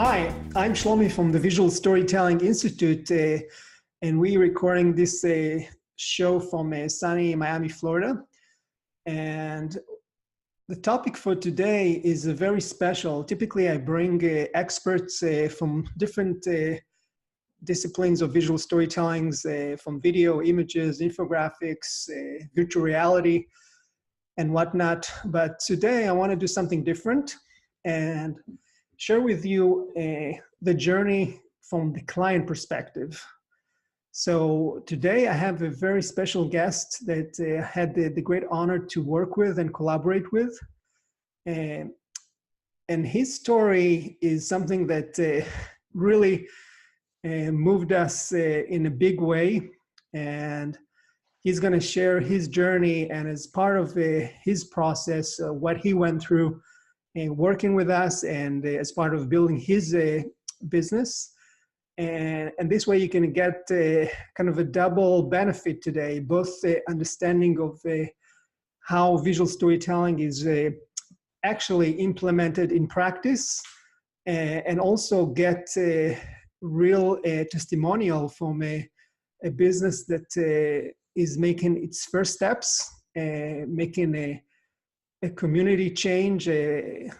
Hi, I'm Shlomi from the Visual Storytelling Institute, and we're recording this show from sunny Miami, Florida. And the topic for today is very special. Typically, I bring experts from different disciplines of visual storytelling, from video, images, infographics, virtual reality, and whatnot. But today, I want to do something different and share with you the journey from the client perspective. So today I have a very special guest that I had the great honor to work with and collaborate with. And his story is something that really moved us in a big way. And he's going to share his journey, and as part of his process, what he went through working with us and as part of building his business. And this way you can get kind of a double benefit today, both understanding of how visual storytelling is actually implemented in practice, and also get real testimonial from a business that is making its first steps, making a community change.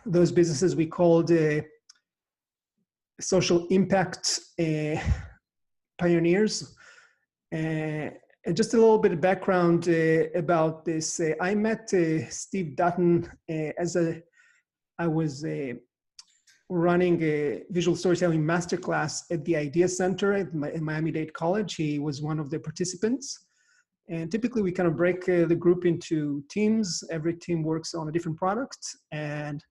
Those businesses we called social impact pioneers. And just a little bit of background about this. I met Steve Dutton I was running a visual storytelling masterclass at the Idea Center at Miami-Dade College. He was one of the participants. And typically we kind of break the group into teams. Every team works on a different product. And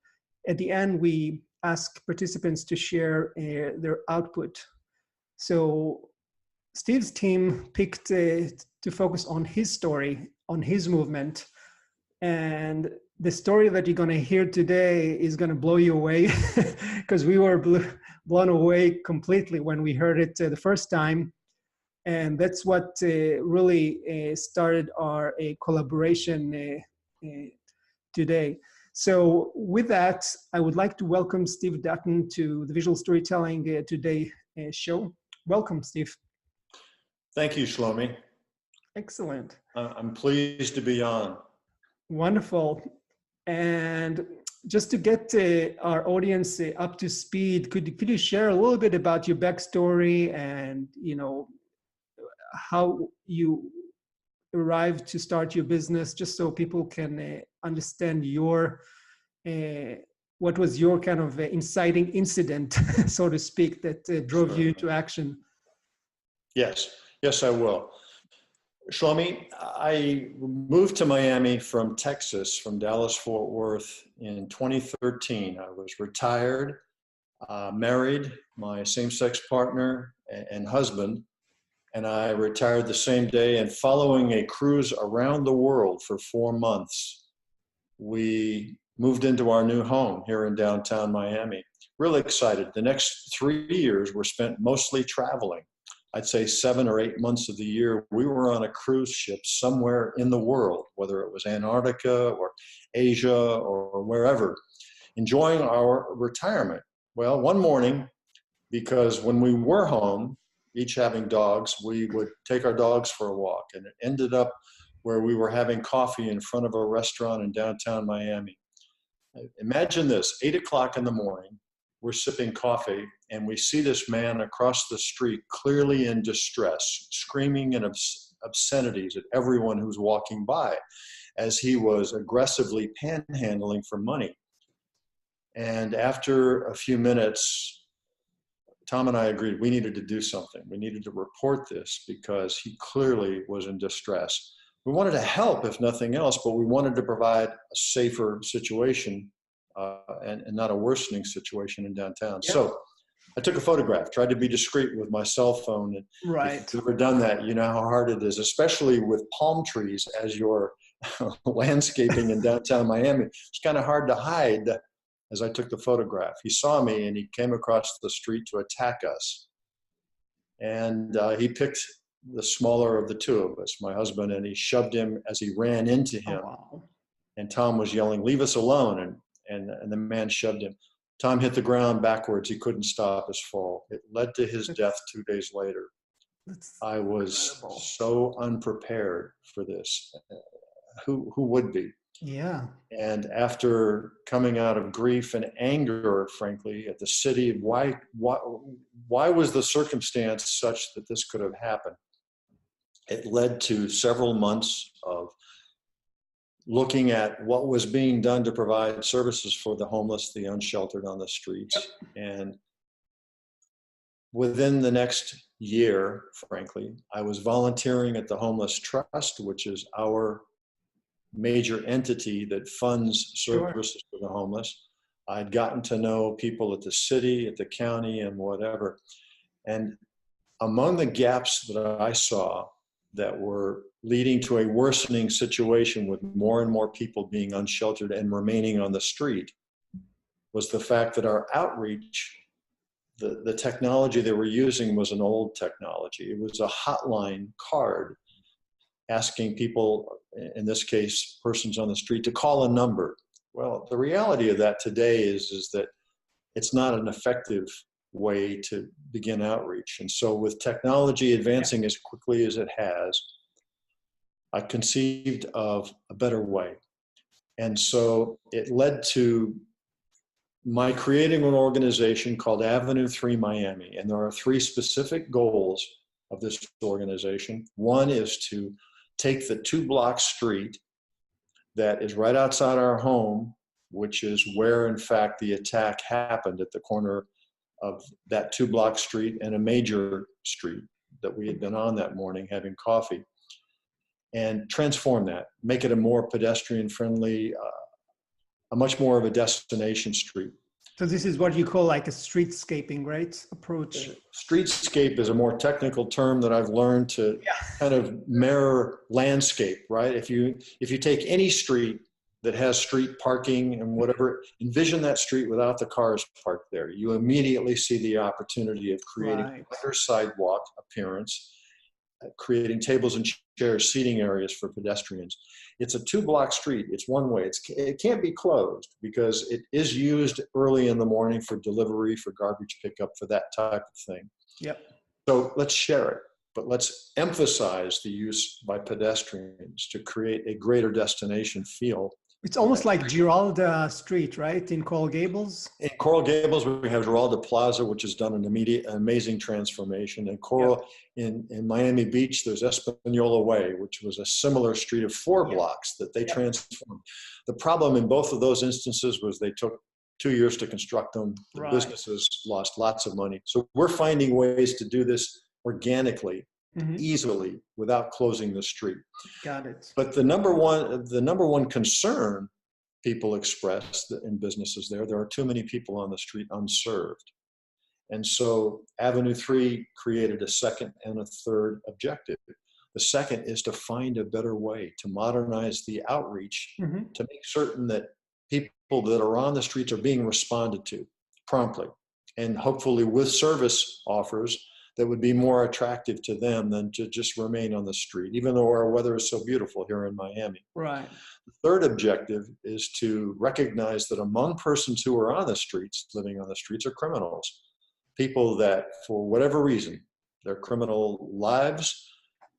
at the end, we ask participants to share their output. So Steve's team picked to focus on his story, on his movement. And the story that you're going to hear today is going to blow you away, because we were blown away completely when we heard it the first time. And that's what really started our collaboration today. So with that, I would like to welcome Steve Dutton to the Visual Storytelling Today show. Welcome, Steve. Thank you, Shlomi. Excellent. I'm pleased to be on. Wonderful. And just to get our audience up to speed, could you share a little bit about your backstory and, how you arrived to start your business, just so people can understand what was your kind of inciting incident, so to speak, that drove you into action? Yes, I will. Shlomi, I moved to Miami from Texas, from Dallas-Fort Worth in 2013. I was retired, married, my same-sex partner and husband, and I retired the same day. And following a cruise around the world for 4 months, we moved into our new home here in downtown Miami. Really excited. The next 3 years were spent mostly traveling. I'd say 7 or 8 months of the year, we were on a cruise ship somewhere in the world, whether it was Antarctica or Asia or wherever, enjoying our retirement. Well, one morning, because when we were home, each having dogs, we would take our dogs for a walk, and it ended up where we were having coffee in front of a restaurant in downtown Miami. Imagine this, 8 o'clock in the morning, we're sipping coffee, and we see this man across the street clearly in distress, screaming in obscenities at everyone who's walking by, as he was aggressively panhandling for money. And after a few minutes, Tom and I agreed we needed to do something. We needed to report this because he clearly was in distress. We wanted to help, if nothing else, but we wanted to provide a safer situation and not a worsening situation in downtown. Yeah. So I took a photograph, tried to be discreet with my cell phone. And right. If you've ever done that, you know how hard it is, especially with palm trees as your landscaping in downtown Miami. It's kind of hard to hide. As I took the photograph, he saw me and he came across the street to attack us. And he picked the smaller of the two of us, my husband, and he shoved him as he ran into him. Oh, wow. And Tom was yelling, "Leave us alone." And the man shoved him. Tom hit the ground backwards. He couldn't stop his fall. It led to his death 2 days later. That's I was incredible. so unprepared for this. Who would be? Yeah. And after coming out of grief and anger, frankly, at the city, why was the circumstance such that this could have happened? It led to several months of looking at what was being done to provide services for the homeless, the unsheltered on the streets. And within the next year, frankly, I was volunteering at the Homeless Trust, which is our major entity that funds services for the homeless. I'd gotten to know people at the city, at the county, and whatever. And among the gaps that I saw that were leading to a worsening situation with more and more people being unsheltered and remaining on the street was the fact that our outreach, the technology they were using was an old technology. It was a hotline card asking people, in this case, persons on the street, to call a number. Well, the reality of that today is that it's not an effective way to begin outreach. And so with technology advancing as quickly as it has, I conceived of a better way. And so it led to my creating an organization called Avenue 3 Miami. And there are 3 specific goals of this organization. One is to take the 2-block street that is right outside our home, which is where, in fact, the attack happened, at the corner of that 2-block street and a major street that we had been on that morning having coffee, and transform that, make it a more pedestrian-friendly, a much more of a destination street. So this is what you call like a streetscaping, right? Approach. Streetscape is a more technical term that I've learned to kind of mirror landscape, right? If you take any street that has street parking and whatever, envision that street without the cars parked there. You immediately see the opportunity of creating a better sidewalk appearance, creating tables and chairs, seating areas for pedestrians. It's a 2-block street. It's one way. It can't be closed because it is used early in the morning for delivery, for garbage pickup, for that type of thing. Yep. So let's share it, but let's emphasize the use by pedestrians to create a greater destination feel. It's almost like Giralda Street, right? In Coral Gables? In Coral Gables, we have Giralda Plaza, which has done an amazing transformation. And in Miami Beach, there's Espanola Way, which was a similar street of 4 blocks that they transformed. The problem in both of those instances was they took 2 years to construct them. The businesses lost lots of money. So we're finding ways to do this organically, easily, without closing the street. Got it. But the number one concern people express in businesses there are too many people on the street unserved. And so Avenue 3 created a second and a third objective. The second is to find a better way to modernize the outreach to make certain that people that are on the streets are being responded to promptly, and hopefully with service offers that would be more attractive to them than to just remain on the street, even though our weather is so beautiful here in Miami. Right. The third objective is to recognize that among persons who are on the streets, living on the streets, are criminals. People that, for whatever reason, their criminal lives,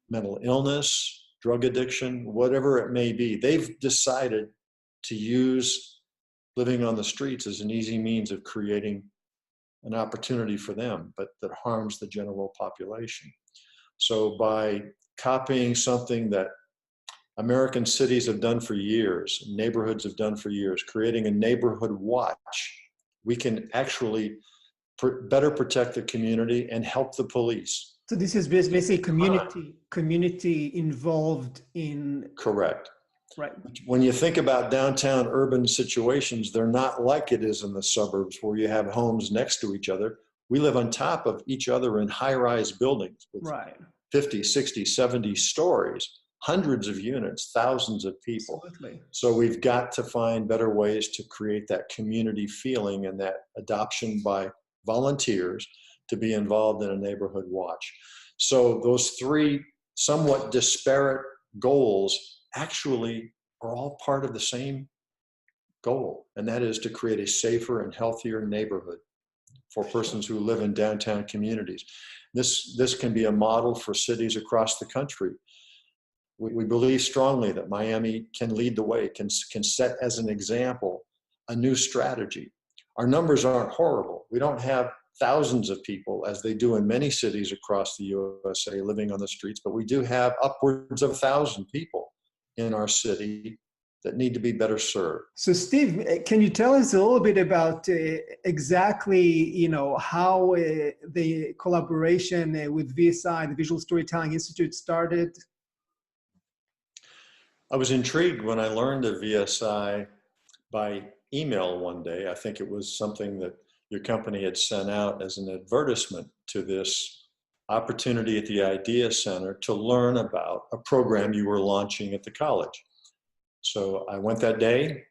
mental illness, drug addiction, whatever it may be, they've decided to use living on the streets as an easy means of creating an opportunity for them, but that harms the general population. So by copying something that American cities have done for years, neighborhoods have done for years, creating a neighborhood watch, we can actually better protect the community and help the police. So this is basically community involved in. Correct. Right. When you think about downtown urban situations, they're not like it is in the suburbs where you have homes next to each other. We live on top of each other in high-rise buildings with 50, 60, 70 stories, hundreds of units, thousands of people. Absolutely. So we've got to find better ways to create that community feeling and that adoption by volunteers to be involved in a neighborhood watch. So those 3 somewhat disparate goals actually are all part of the same goal, and that is to create a safer and healthier neighborhood for persons who live in downtown communities. This can be a model for cities across the country. We believe strongly that Miami can lead the way, can set as an example a new strategy. Our numbers aren't horrible. We don't have thousands of people, as they do in many cities across the USA, living on the streets, but we do have upwards of 1,000 people in our city that need to be better served. So Steve, can you tell us a little bit about exactly, how the collaboration with VSI, the Visual Storytelling Institute, started? I was intrigued when I learned of VSI by email one day. I think it was something that your company had sent out as an advertisement to this opportunity at the Idea Center to learn about a program you were launching at the college. So I went that day.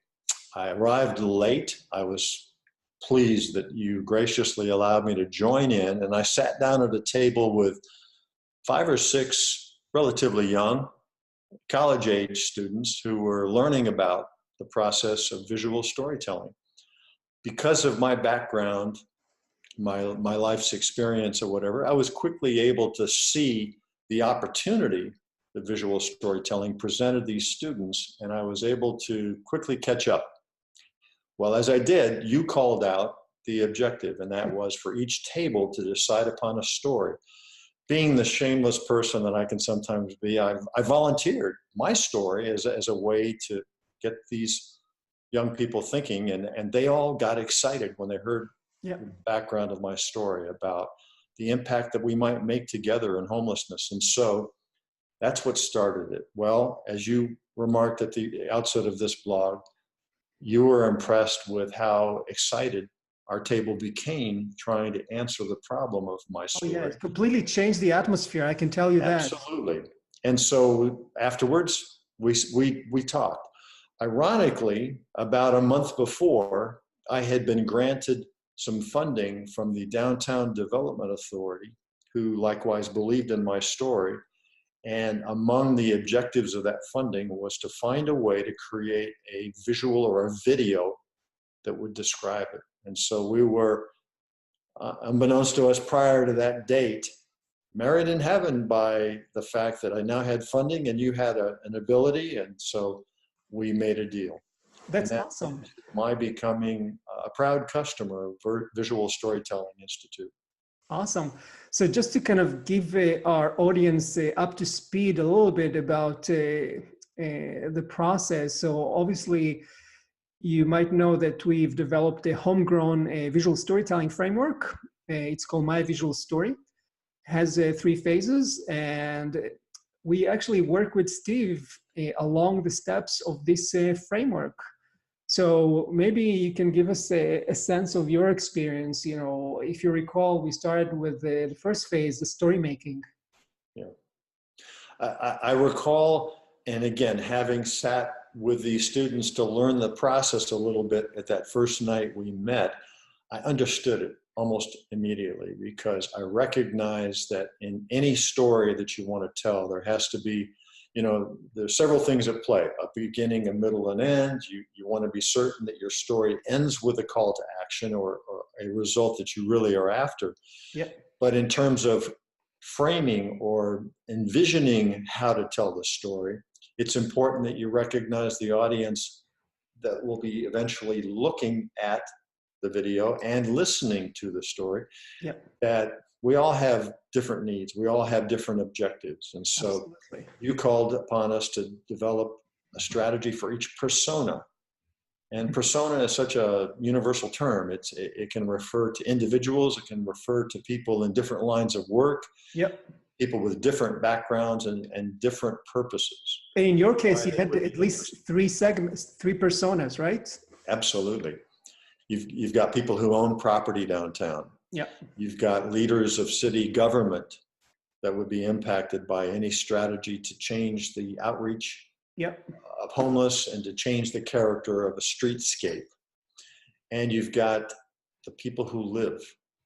I arrived late. I was pleased that you graciously allowed me to join in, and I sat down at a table with 5 or 6 relatively young college-age students who were learning about the process of visual storytelling. Because of my background, my life's experience or whatever, I was quickly able to see the opportunity that visual storytelling presented these students, and I was able to quickly catch up. Well, as I did, you called out the objective, and that was for each table to decide upon a story. Being the shameless person that I can sometimes be, I volunteered my story as a way to get these young people thinking, and they all got excited when they heard the background of my story about the impact that we might make together in homelessness. And so that's what started it. Well, as you remarked at the outset of this blog, you were impressed with how excited our table became trying to answer the problem of my story. Oh yeah, it completely changed the atmosphere, I can tell you that. Absolutely. And so afterwards, we talked. Ironically, about a month before, I had been granted some funding from the Downtown Development Authority, who likewise believed in my story. And among the objectives of that funding was to find a way to create a visual or a video that would describe it. And so we were, unbeknownst to us prior to that date, married in heaven by the fact that I now had funding and you had an ability. And so we made a deal. That's awesome. My becoming a proud customer of Visual Storytelling Institute. Awesome. So just to kind of give our audience up to speed a little bit about the process. So obviously, you might know that we've developed a homegrown visual storytelling framework. It's called My Visual Story. It has 3 phases, and we actually work with Steve along the steps of this framework. So maybe you can give us a sense of your experience. If you recall, we started with the first phase, the story making. Yeah, I recall, and again, having sat with these students to learn the process a little bit at that first night we met, I understood it almost immediately, because I recognized that in any story that you want to tell, there has to be, there's several things at play: a beginning, a middle, and end. You want to be certain that your story ends with a call to action or a result that you really are after. Yep. But in terms of framing or envisioning how to tell the story, it's important that you recognize the audience that will be eventually looking at the video and listening to the story. Yep. That we all have different needs. We all have different objectives. And so you called upon us to develop a strategy for each persona. And persona is such a universal term. It can refer to individuals. It can refer to people in different lines of work. Yep. People with different backgrounds and different purposes. In your case, you had at least 3 segments, 3 personas, right? Absolutely. You've got people who own property downtown. Yeah. You've got leaders of city government that would be impacted by any strategy to change the outreach of homeless and to change the character of a streetscape. And you've got the people who live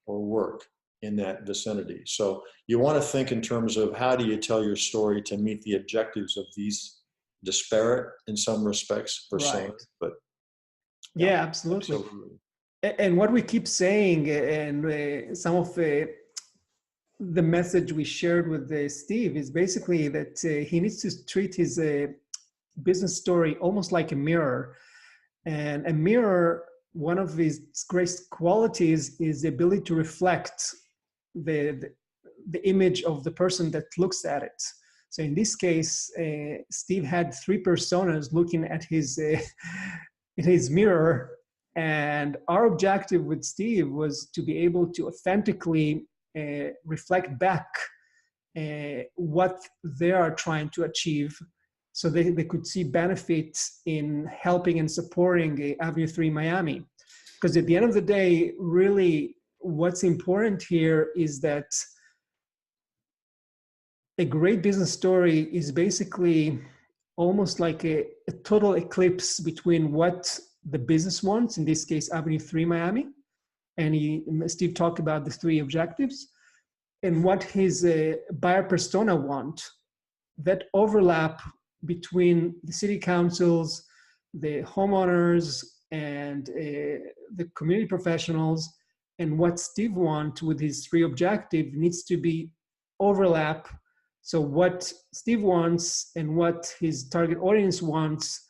or work in that vicinity. So you want to think in terms of how do you tell your story to meet the objectives of these disparate, in some respects, personas, but Yeah, Yeah, absolutely. absolutely. And what we keep saying, and some of the message we shared with Steve is basically that he needs to treat his business story almost like a mirror. And a mirror, one of its great qualities is the ability to reflect the, the image of the person that looks at it. So in this case, Steve had three personas looking at his in his mirror, and our objective with Steve was to be able to authentically reflect back what they are trying to achieve, so they could see benefits in helping and supporting Avenue 3 Miami. Because at the end of the day, really what's important here is that a great business story is basically almost like a total eclipse between what the business wants, in this case, Avenue 3 Miami, and Steve talked about the three objectives, and what his buyer persona want. That overlap between the city councils, the homeowners, and the community professionals, and what Steve wants with his three objectives needs to be overlap. So what Steve wants and what his target audience wants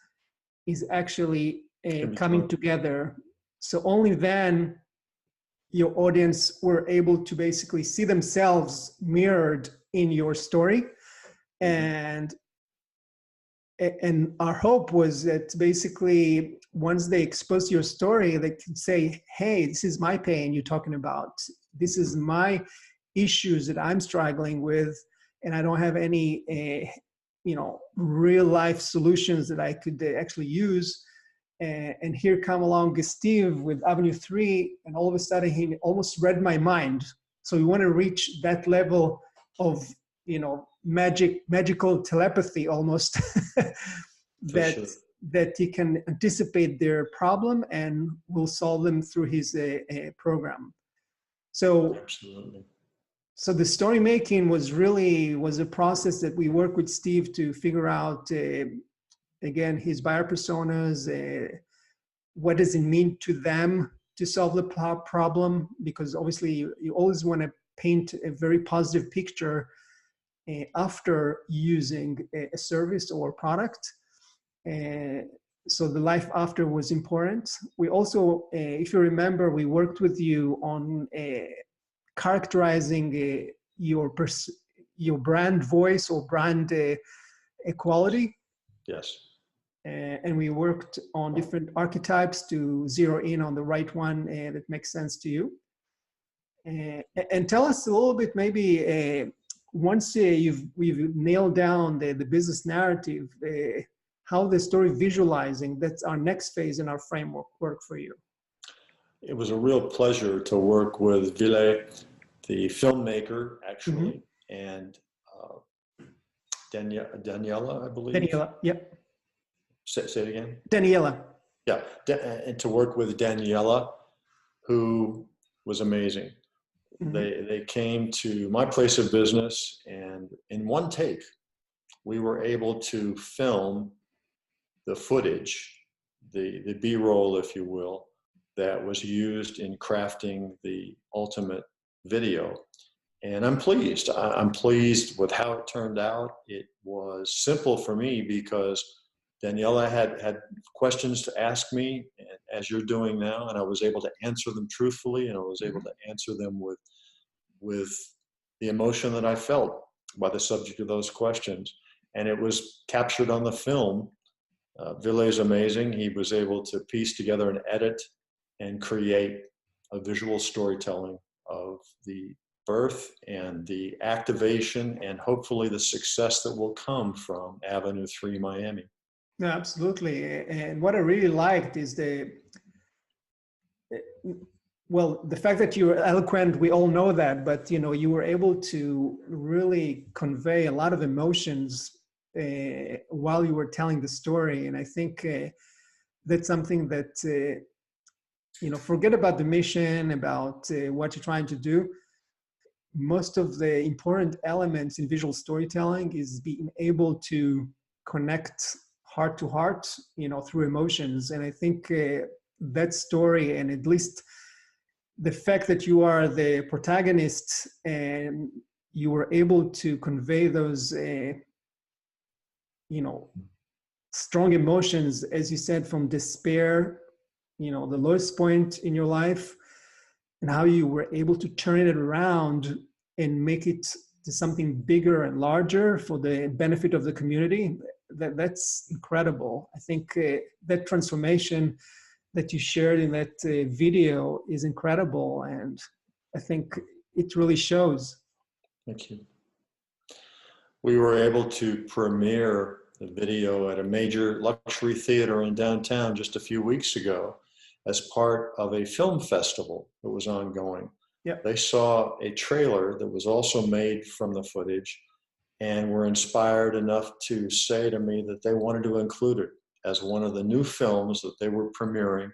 is actually coming together. So only then your audience were able to basically see themselves mirrored in your story. And our hope was that basically once they expose your story, they could say, hey, this is my pain you're talking about. This is my issues that I'm struggling with, and I don't have any real life solutions that I could actually use. And here come along Steve with Avenue 3, and all of a sudden he almost read my mind. So we want to reach that level of magical telepathy almost that he can anticipate their problem and will solve them through his program. So absolutely. So the story making was a process that we worked with Steve to figure out again his buyer personas, what does it mean to them to solve the problem, because obviously you always want to paint a very positive picture after using a service or product. So the life after was important. We also, if you remember, we worked with you on characterizing your brand voice or brand equality. Yes. And we worked on different archetypes to zero in on the right one that makes sense to you. And tell us a little bit, maybe once we've nailed down the business narrative, how the story visualizing, that's our next phase in our framework, work for you. It was a real pleasure to work with Ville, the filmmaker, actually, and Daniela, I believe. Daniela, yep. Say it again. Daniela. Yeah, and to work with Daniela, who was amazing. They came to my place of business, and in one take, we were able to film the footage, the B-roll, if you will, that was used in crafting the ultimate video. And I'm pleased. I'm pleased with how it turned out. It was simple for me because Daniela had questions to ask me, as you're doing now, and I was able to answer them truthfully, and I was able to answer them with the emotion that I felt by the subject of those questions. And it was captured on the film. Ville is amazing. He was able to piece together an edit and create a visual storytelling of the birth and the activation and hopefully the success that will come from Avenue 3 Miami. No, absolutely. And what I really liked is the fact that you were eloquent, we all know that, but you were able to really convey a lot of emotions while you were telling the story. And I think that's something that, forget about the mission, about what you're trying to do. Most of the important elements in visual storytelling is being able to connect heart to heart, through emotions. And I think that story, and at least the fact that you are the protagonist and you were able to convey those, strong emotions, as you said, from despair, the lowest point in your life, and how you were able to turn it around and make it to something bigger and larger for the benefit of the community. That's incredible. I think that transformation that you shared in that video is incredible, and I think it really shows. Thank you. We were able to premiere the video at a major luxury theater in downtown just a few weeks ago as part of a film festival that was ongoing. Yep. They saw a trailer that was also made from the footage and were inspired enough to say to me that they wanted to include it as one of the new films that they were premiering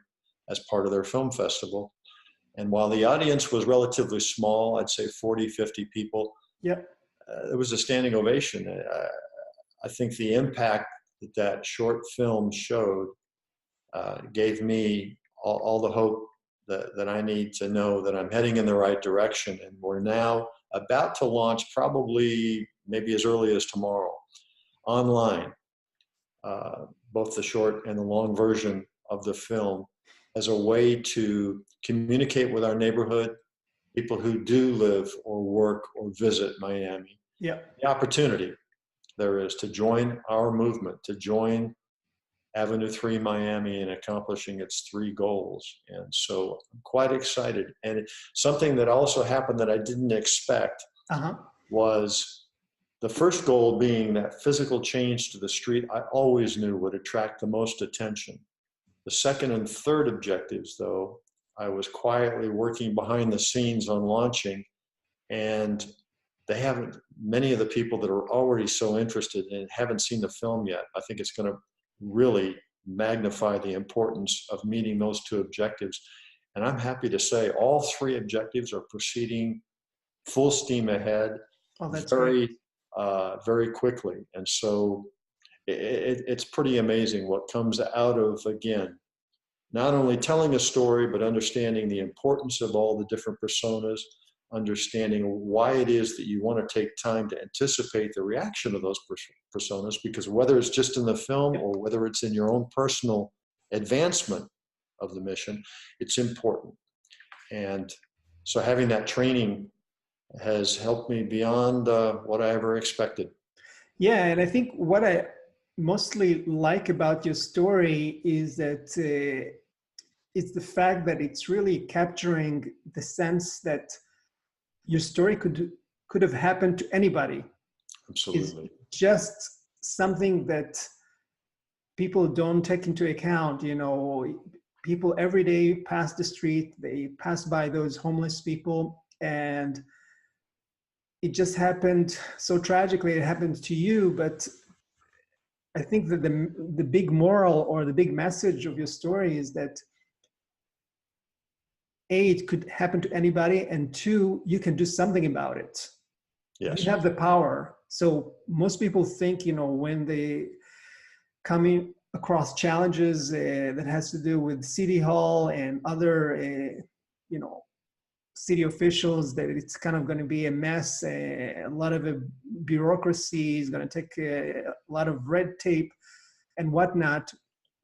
as part of their film festival. And while the audience was relatively small, I'd say 40, 50 people, Yep. It was a standing ovation. I think the impact that that short film showed gave me all the hope that I need to know that I'm heading in the right direction. And we're now about to launch, probably maybe as early as tomorrow, online, both the short and the long version of the film, as a way to communicate with our neighborhood, people who do live or work or visit Miami. Yeah. The opportunity there is to join our movement, to join Avenue 3 Miami in accomplishing its 3 goals. And so I'm quite excited. And something that also happened that I didn't expect was the first goal being that physical change to the street, I always knew would attract the most attention. The second and third objectives, though, I was quietly working behind the scenes on launching, and many of the people that are already so interested and haven't seen the film yet, I think it's going to really magnify the importance of meeting those 2 objectives. And I'm happy to say all 3 objectives are proceeding full steam ahead, very quickly. And so it's pretty amazing what comes out of, again, not only telling a story, but understanding the importance of all the different personas, understanding why it is that you want to take time to anticipate the reaction of those personas, because whether it's just in the film or whether it's in your own personal advancement of the mission, it's important. And so having that training has helped me beyond what I ever expected. Yeah, and I think what I mostly like about your story is that it's the fact that it's really capturing the sense that your story could have happened to anybody. Absolutely. It's just something that people don't take into account. People every day pass the street, they pass by those homeless people, and it just happened so tragically. It happened to you, but I think that the big moral or the big message of your story is that A, it could happen to anybody, and 2, you can do something about it. Yes. You have the power. So most people think, when they come across challenges that has to do with City Hall and other, city officials, that it's kind of going to be a mess. A lot of bureaucracy is going to take a lot of red tape and whatnot.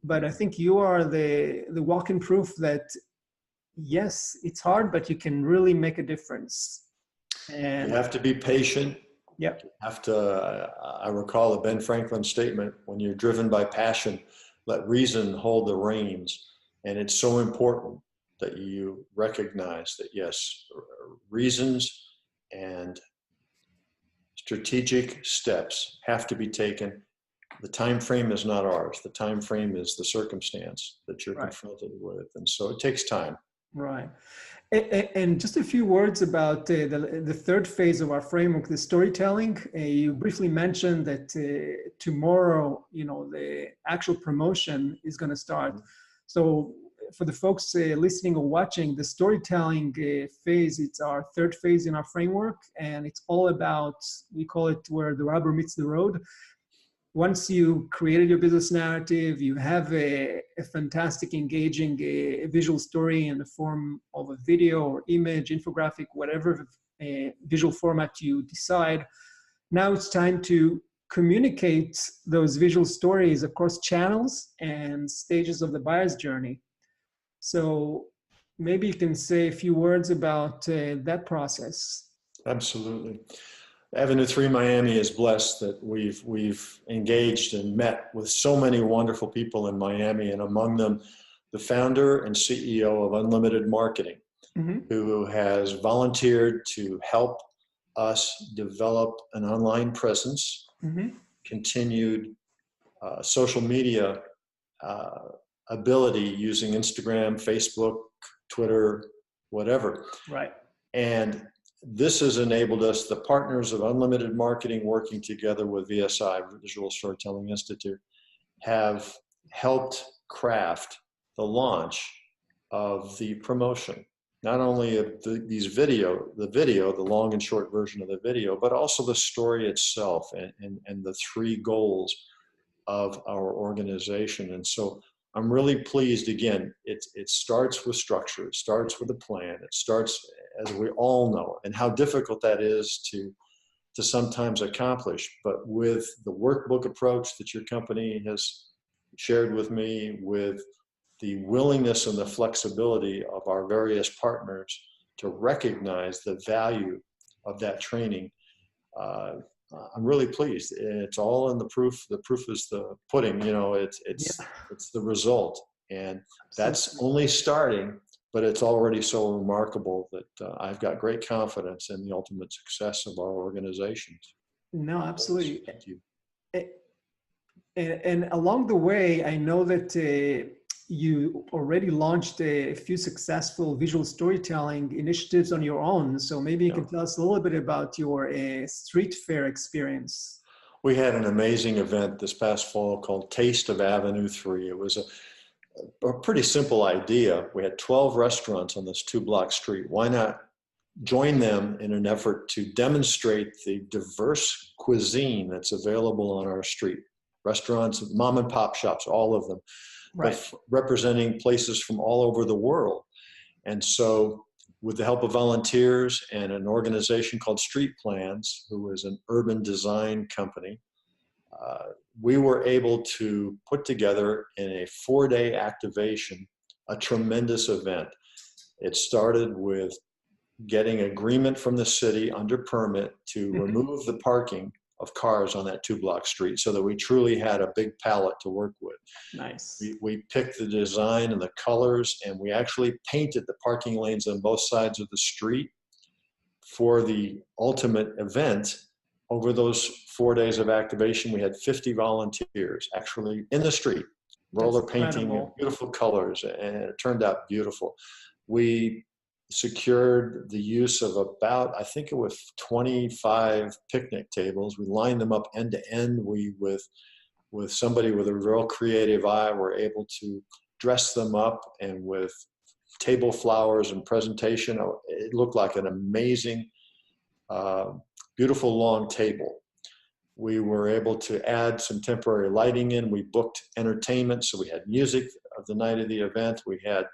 But I think you are the walking proof that, yes, it's hard, but you can really make a difference. And you have to be patient. Yep. You have to, I recall a Ben Franklin statement, when you're driven by passion, let reason hold the reins. And it's so important that you recognize that, yes, reasons and strategic steps have to be taken. The time frame is not ours. The time frame is the circumstance that you're confronted with. And so it takes time. Right. And just a few words about the third phase of our framework, the storytelling. You briefly mentioned that tomorrow, the actual promotion is going to start. So for the folks listening or watching, the storytelling phase, it's our third phase in our framework. And it's all about, we call it where the rubber meets the road. once you created your business narrative, you have a fantastic, engaging visual story in the form of a video or image, infographic, whatever visual format you decide. Now it's time to communicate those visual stories across channels and stages of the buyer's journey. So maybe you can say a few words about that process. Absolutely. Avenue 3 Miami is blessed that we've engaged and met with so many wonderful people in Miami, and among them, the founder and CEO of Unlimited Marketing, who has volunteered to help us develop an online presence, continued social media ability using Instagram, Facebook, Twitter, whatever. Right. And this has enabled us, the partners of Unlimited Marketing working together with VSI, Visual Storytelling Institute, have helped craft the launch of the promotion, not only of the long and short version of the video, but also the story itself and the three goals of our organization. And so I'm really pleased. Again, it starts with structure, it starts with a plan, it starts, as we all know, and how difficult that is to sometimes accomplish. But with the workbook approach that your company has shared with me, with the willingness and the flexibility of our various partners to recognize the value of that training, I'm really pleased. It's all in the proof. The proof is the pudding. You know, it's the result, and that's only starting. But it's already so remarkable that I've got great confidence in the ultimate success of our organizations. No, absolutely. Thank you. And along the way, I know that you already launched a few successful visual storytelling initiatives on your own. So maybe you can tell us a little bit about your street fair experience. We had an amazing event this past fall called Taste of Avenue 3. It was a pretty simple idea. We had 12 restaurants on this 2-block street. Why not join them in an effort to demonstrate the diverse cuisine that's available on our street? Restaurants, mom and pop shops, all of them, but representing places from all over the world. And so with the help of volunteers and an organization called Street Plans, who is an urban design company, we were able to put together in a 4-day activation a tremendous event. It started with getting agreement from the city under permit to remove the parking of cars on that 2-block street so that we truly had a big palette to work with. Nice. We picked the design and the colors, and we actually painted the parking lanes on both sides of the street for the ultimate event. Over those 4 days of activation, we had 50 volunteers actually in the street, roller painting in beautiful colors, and it turned out beautiful. We secured the use of about, I think it was 25 picnic tables. We lined them up end to end. We, with somebody with a real creative eye, were able to dress them up, and with table flowers and presentation, it looked like an amazing, beautiful long table. We were able to add some temporary lighting in. We booked entertainment, so we had music of the night of the event. We had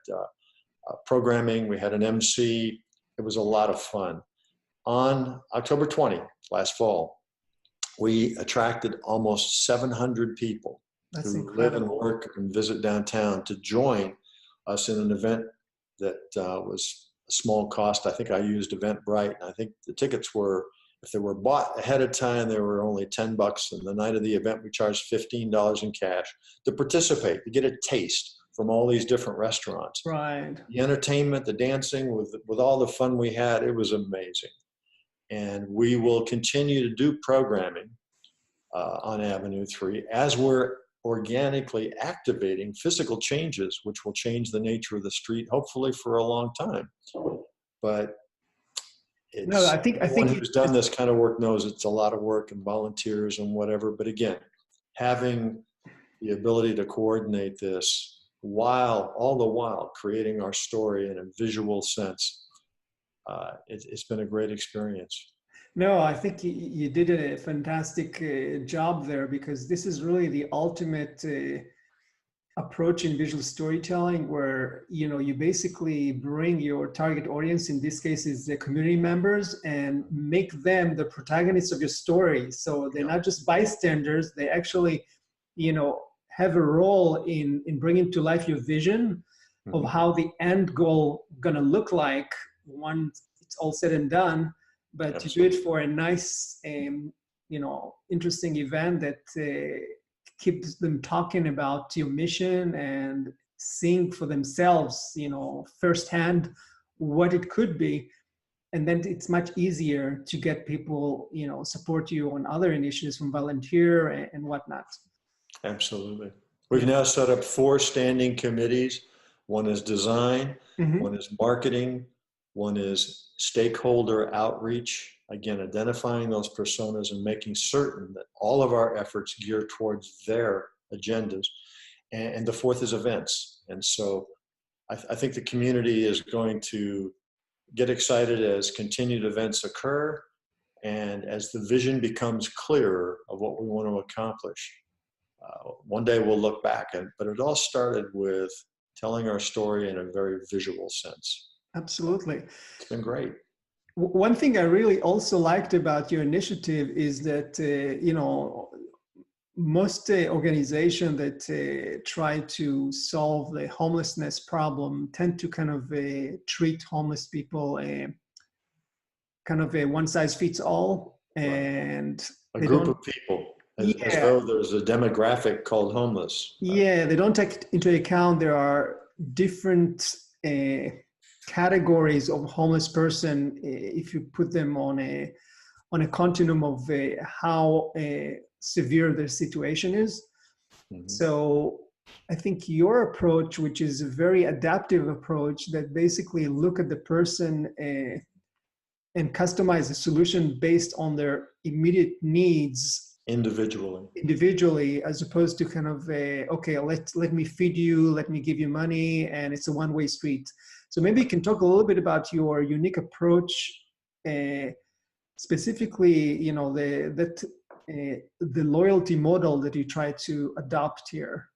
programming. We had an MC. It was a lot of fun. On October 20, last fall, we attracted almost 700 people who live and work and visit downtown to join us in an event that was a small cost. I think I used Eventbrite, and I think the tickets were, if they were bought ahead of time, they were only $10. And the night of the event, we charged $15 in cash to participate, to get a taste from all these different restaurants. Right. The entertainment, the dancing, with all the fun we had, it was amazing. And we will continue to do programming on Avenue 3 as we're organically activating physical changes, which will change the nature of the street, hopefully for a long time. But I think anyone who's done this kind of work knows it's a lot of work and volunteers and whatever. But again, having the ability to coordinate this all the while creating our story in a visual sense, it's been a great experience. No, I think you did a fantastic job there, because this is really the ultimate approach in visual storytelling, where you basically bring your target audience, in this case is the community members, and make them the protagonists of your story. So they're Yeah. not just bystanders, they actually have a role in bringing to life your vision of Mhm. how the end goal gonna look like once it's all said and done. But to do it Absolutely. for a nice interesting event that keeps them talking about your mission and seeing for themselves, firsthand what it could be. And then it's much easier to get people, support you on other initiatives from volunteer and whatnot. Absolutely. We've Yeah. now set up 4 standing committees. One is design, Hmm. one is marketing, one is stakeholder outreach. Again, identifying those personas and making certain that all of our efforts gear towards their agendas. And the fourth is events. And so I think the community is going to get excited as continued events occur and as the vision becomes clearer of what we want to accomplish. One day we'll look back, but it all started with telling our story in a very visual sense. Absolutely. It's been great. One thing I really also liked about your initiative is that, most organizations that try to solve the homelessness problem tend to kind of treat homeless people kind of a one size fits all, Right. and A they group don't. of people, as Yeah, though there's a demographic called homeless. yeah, they don't take into account there are different categories of homeless person, if you put them on a continuum of how severe their situation is. Mhm. So I think your approach, which is a very adaptive approach that basically look at the person and customize a solution based on their immediate needs Individually. individually, as opposed to kind of okay, let me feed you, let me give you money, and it's a one-way street. So maybe you can talk a little bit about your unique approach, uh, specifically, the loyalty model that you try to adopt here.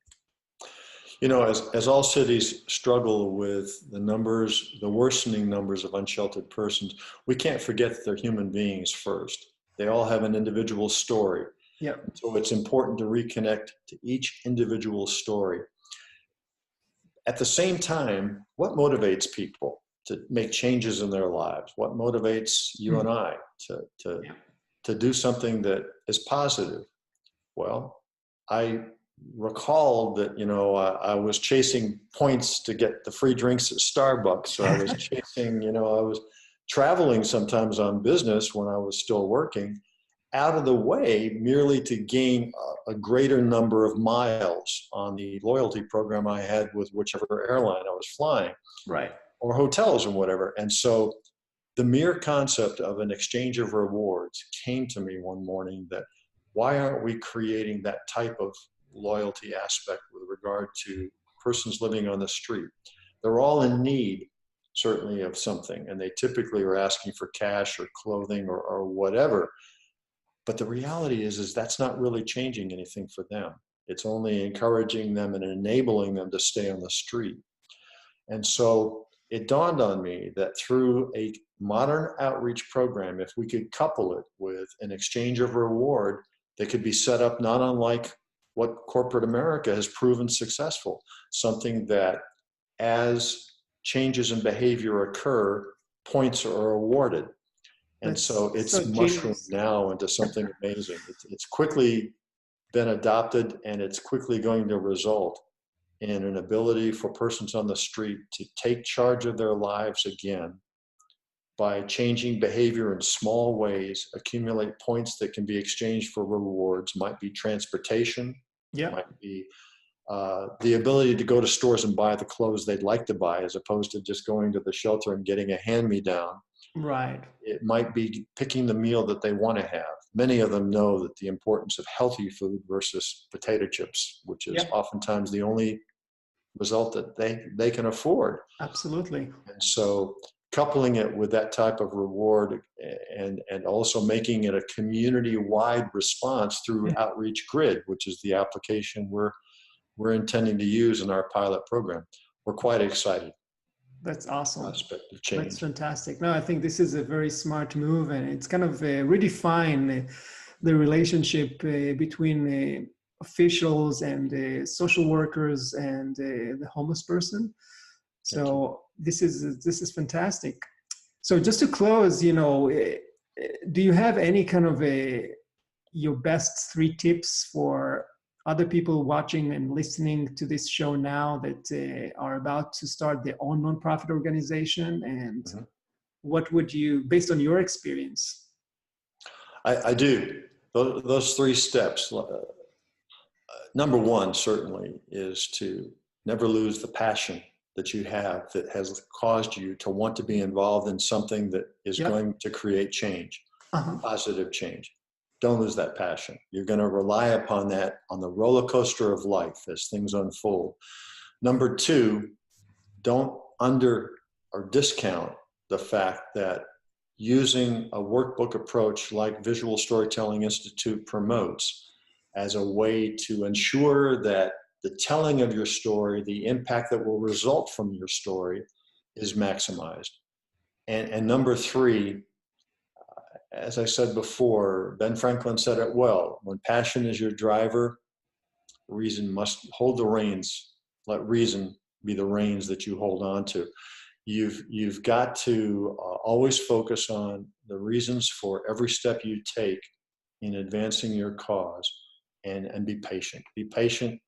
As all cities struggle with the worsening numbers of unsheltered persons, we can't forget that they're human beings first. They all have an individual story. Yeah. So it's important to reconnect to each individual story. At the same time, what motivates people to make changes in their lives? What motivates you and I Yeah. to do something that is positive? Well, I recalled that, I was chasing points to get the free drinks at Starbucks, or I was chasing, I was traveling sometimes on business when I was still working out of the way merely to gain a greater number of miles on the loyalty program I had with whichever airline I was flying, Right. or hotels or whatever. And so the mere concept of an exchange of rewards came to me one morning, that why aren't we creating that type of loyalty aspect with regard to persons living on the street? They're all in need, certainly, of something, and they typically are asking for cash or clothing or whatever. But the reality is that's not really changing anything for them. It's only encouraging them and enabling them to stay on the street. And so it dawned on me that through a modern outreach program, if we could couple it with an exchange of reward that could be set up not unlike what corporate America has proven successful, something that as changes in behavior occur, points are awarded. And That's so it's so mushroomed genius. now into something amazing. It's quickly been adopted, and it's quickly going to result in an ability for persons on the street to take charge of their lives again by changing behavior in small ways, accumulate points that can be exchanged for rewards, might be transportation, Yeah. might be the ability to go to stores and buy the clothes they'd like to buy, as opposed to just going to the shelter and getting a hand-me-down. Right. It might be picking the meal that they want to have. Many of them know that the importance of healthy food versus potato chips, which is Yeah. oftentimes the only result that they can afford. Absolutely. And so coupling it with that type of reward and also making it a community-wide response through Outreach Grid, which is the application we're intending to use in our pilot program. We're quite excited. That's awesome. Aspect of change. That's fantastic. No, I think this is a very smart move, and it's kind of redefine the relationship between officials and social workers and the homeless person. So this is fantastic. So just to close, do you have any kind of your best 3 tips for other people watching and listening to this show now that are about to start their own nonprofit organization? And what would you, based on your experience? I do. Those 3 steps. Number 1 certainly is to never lose the passion that you have that has caused you to want to be involved in something that is going to create change, positive change. Don't lose that passion. You're going to rely upon that on the roller coaster of life as things unfold. Number 2, don't under or discount the fact that using a workbook approach like Visual Storytelling Institute promotes as a way to ensure that the telling of your story, the impact that will result from your story is maximized. And number 3, as I said before, Ben Franklin said it well, when passion is your driver, reason must hold the reins. Let reason be the reins that you hold on to. You've got to always focus on the reasons for every step you take in advancing your cause and be patient. Be patient.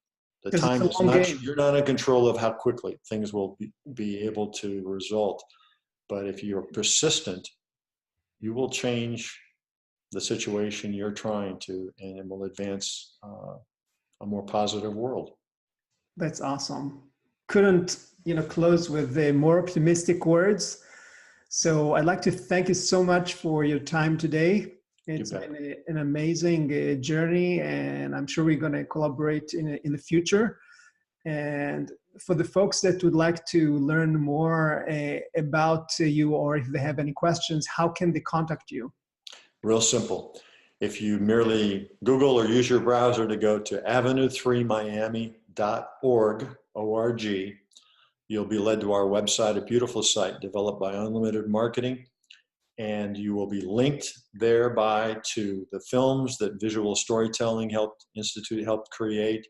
The time is not, you're not in control of how quickly things will be able to result. But if you're persistent, you will change the situation you're trying to, and it will advance a more positive world. That's awesome. Couldn't, close with more optimistic words. So I'd like to thank you so much for your time today. It's been an amazing journey, and I'm sure we're going to collaborate in the future. And for the folks that would like to learn more about you, or if they have any questions, how can they contact you? Real simple. If you merely Google or use your browser to go to avenue3miami.org, O-R-G, you'll be led to our website, a beautiful site developed by Unlimited Marketing. And you will be linked thereby to the films that Visual Storytelling Institute helped create.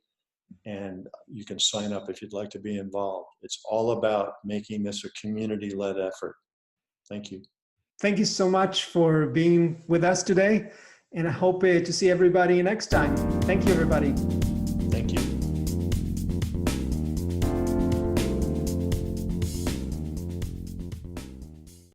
And you can sign up if you'd like to be involved. It's all about making this a community-led effort. Thank you. Thank you so much for being with us today. And I hope to see everybody next time. Thank you, everybody.